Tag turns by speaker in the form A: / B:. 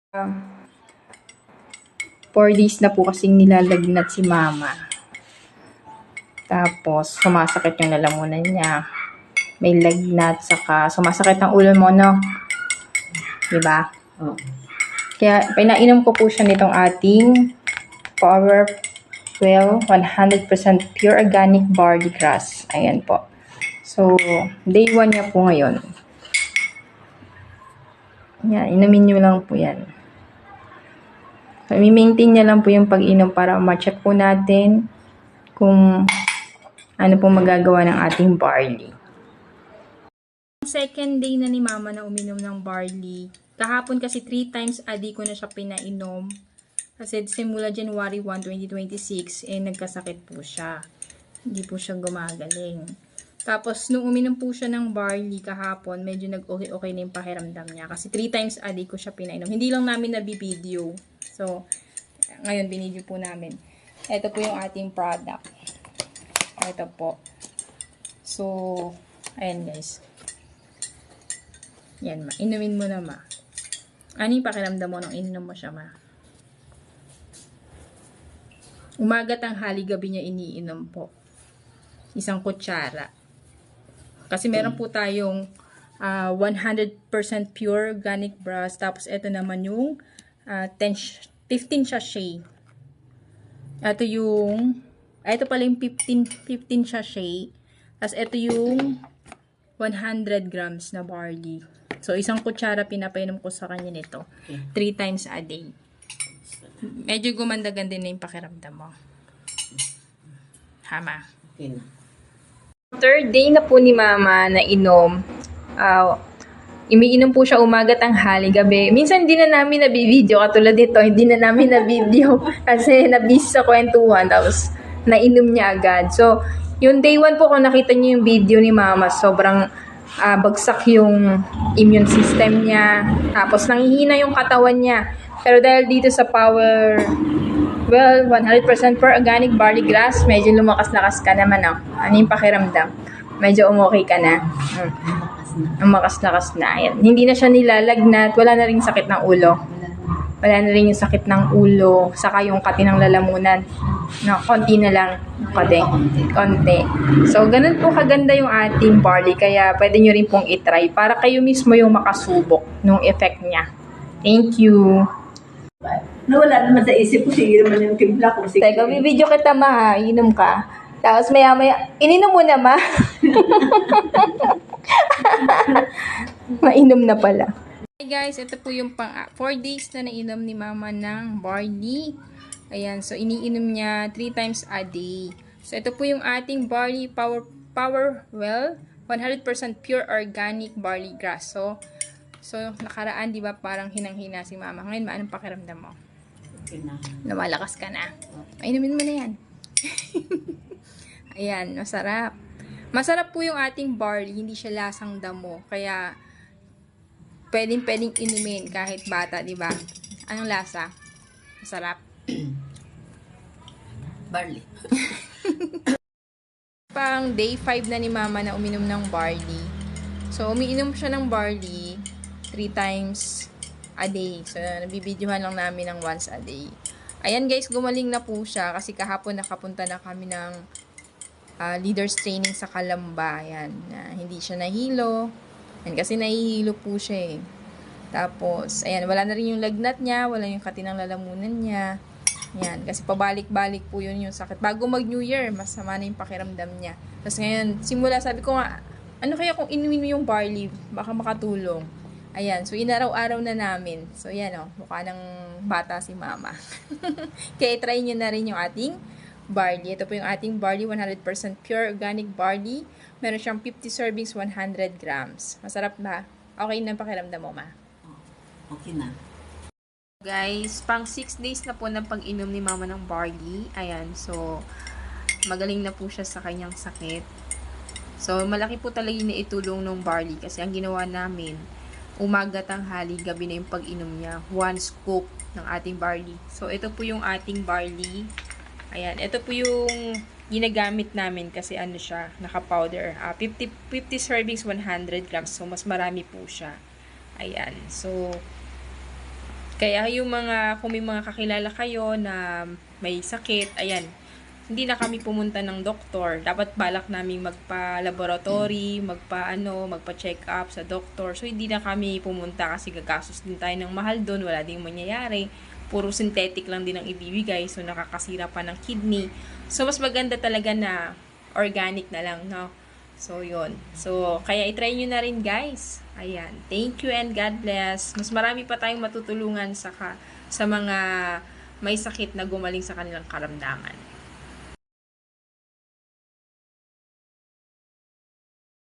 A: 4 days na po kasing nilalagnat si mama. Tapos, sumasakit yung lalamunan niya. May lagnat, saka sumasakit ang ulo mo, no? Diba?
B: Oh.
A: Kaya, pinainom ko po siya nitong ating Powerwell 100% pure organic barley grass. Ayan po. So, day 1 niya po ngayon. Yan, inumin nyo lang po yan. So, i-maintain niya lang po yung pag-inom para ma-check po natin kung ano po magagawa ng ating barley. Second day na ni mama na uminom ng barley. Kahapon kasi 3 times a day ko na siya pinainom. Kasi simula January 1, 2026, nagkasakit po siya. Hindi po siya gumagaling. Tapos, nung uminom po siya ng barley kahapon, medyo nag-okay na yung pakiramdam niya. Kasi 3 times a day ko siya pinainom. Hindi lang namin nabibideo. So, ngayon binidyo po namin. Ito po yung ating product. Ito po. So, ayan guys. Yan ma. Inumin mo na ma. Ano yung pakiramdam mo nung ininom mo siya ma? Umaga, tanghali, gabi niya iniinom po. 1 kutsara. Kasi meron po tayong 100% pure organic grass. Tapos ito naman yung 15 sachet. Ito pala yung 15 sachet. Tapos ito yung 100 grams na barley. So, 1 kutsara pinapainom ko sa kanya nito. 3 times a day. Medyo gumandagan din na yung pakiramdam mo. Hama.
B: Okay na.
A: Third day na po ni mama na inom. Imiinom po siya umaga, tanghali, gabi. Minsan hindi na namin nabibideo. Katulad nito, hindi na namin nabibideo kasi nabisi sa kwentuhan. Tapos, nainom niya agad. So, yung day 1 po kung nakita niyo yung video ni mama, sobrang bagsak yung immune system niya. Tapos, nanghihina yung katawan niya. Pero dahil dito sa Powerwell 100% pure organic barley grass, medyo lumakas-lakas ka naman, no? Ano yung pakiramdam? Medyo umokay ka na. Umakas-lakas na. Ayan. Hindi na siya nilalagnat. Wala na rin sakit ng ulo. Wala na rin yung sakit ng ulo. Saka yung kati ng lalamunan. No, konti na lang. Konti. So, ganun po kaganda yung ating barley. Kaya, pwede nyo rin pong itry para kayo mismo yung makasubok nung effect niya. Thank you.
B: Nawala naman sa isip ko, sige naman yung timpla ko.
A: Teka, bibidyo kita ma ha. Inom ka. Tapos maya-maya, ininom mo na ma. Mainom na pala. Hey guys, ito po yung 4 days na nainom ni mama ng barley. Ayan, so iniinom niya 3 times a day. So ito po yung ating barley Powerwell 100% pure organic barley grass. So nakaraan, di ba, parang hinang-hina si mama. Ngayon, anong pakiramdam mo?
B: Okay na.
A: Lumalakas ka na. Inumin mo na yan. Ayan, masarap. Masarap po yung ating barley, hindi siya lasang damo. Kaya, pwedeng inumin kahit bata, di ba? Anong lasa? Masarap.
B: Barley.
A: Pang day 5 na ni mama na uminom ng barley. So, umiinom siya ng barley 3 times a day. So, nabibidyohan lang namin ng once a day. Ayan guys, gumaling na po siya kasi kahapon nakapunta na kami ng leaders training sa Calamba. Ayan, hindi siya nahilo. Ayan, kasi nahihilo po siya eh. Tapos, ayan, wala na rin yung lagnat niya, wala yung kati ng lalamunan niya. Ayan, kasi pabalik-balik po yun yung sakit. Bago mag-New Year, masama na yung pakiramdam niya. Tapos ngayon, simula sabi ko nga, ano kaya kung inumin mo yung barley, baka makatulong. Ayan, so inaraw-araw na namin. So yan o, mukha ng bata si mama. Kaya try nyo na rin yung ating barley. Ito po yung ating barley, 100% pure organic barley. Meron siyang 50 servings, 100 grams. Masarap ba? Okay na pakiramdam mo, ma?
B: Okay na.
A: Guys, pang 6 days na po ng pag-inom ni mama ng barley. Ayan, so magaling na po siya sa kanyang sakit. So, malaki po talaga yung naitulong ng barley kasi ang ginawa namin, umaga, tanghali, gabi na yung pag-inom niya. 1 scoop ng ating barley. So, ito po yung ating barley. Ayan, ito po yung ginagamit namin kasi ano siya, naka-powder. 50 servings, 100 grams. So, mas marami po siya. Ayan, so Kaya yung kung may mga kakilala kayo na may sakit, ayan, hindi na kami pumunta ng doktor. Dapat balak namin magpa-laboratory, magpa-check up sa doktor. So, hindi na kami pumunta kasi gagastos din tayo ng mahal doon. Wala ding mangyayari. Puro synthetic lang din ang ibibigay. So, nakakasira pa ng kidney. So, mas maganda talaga na organic na lang, no? So, yun. So, kaya itry nyo na rin, guys. Ayan. Thank you and God bless. Mas marami pa tayong matutulungan sa mga may sakit na gumaling sa kanilang karamdaman.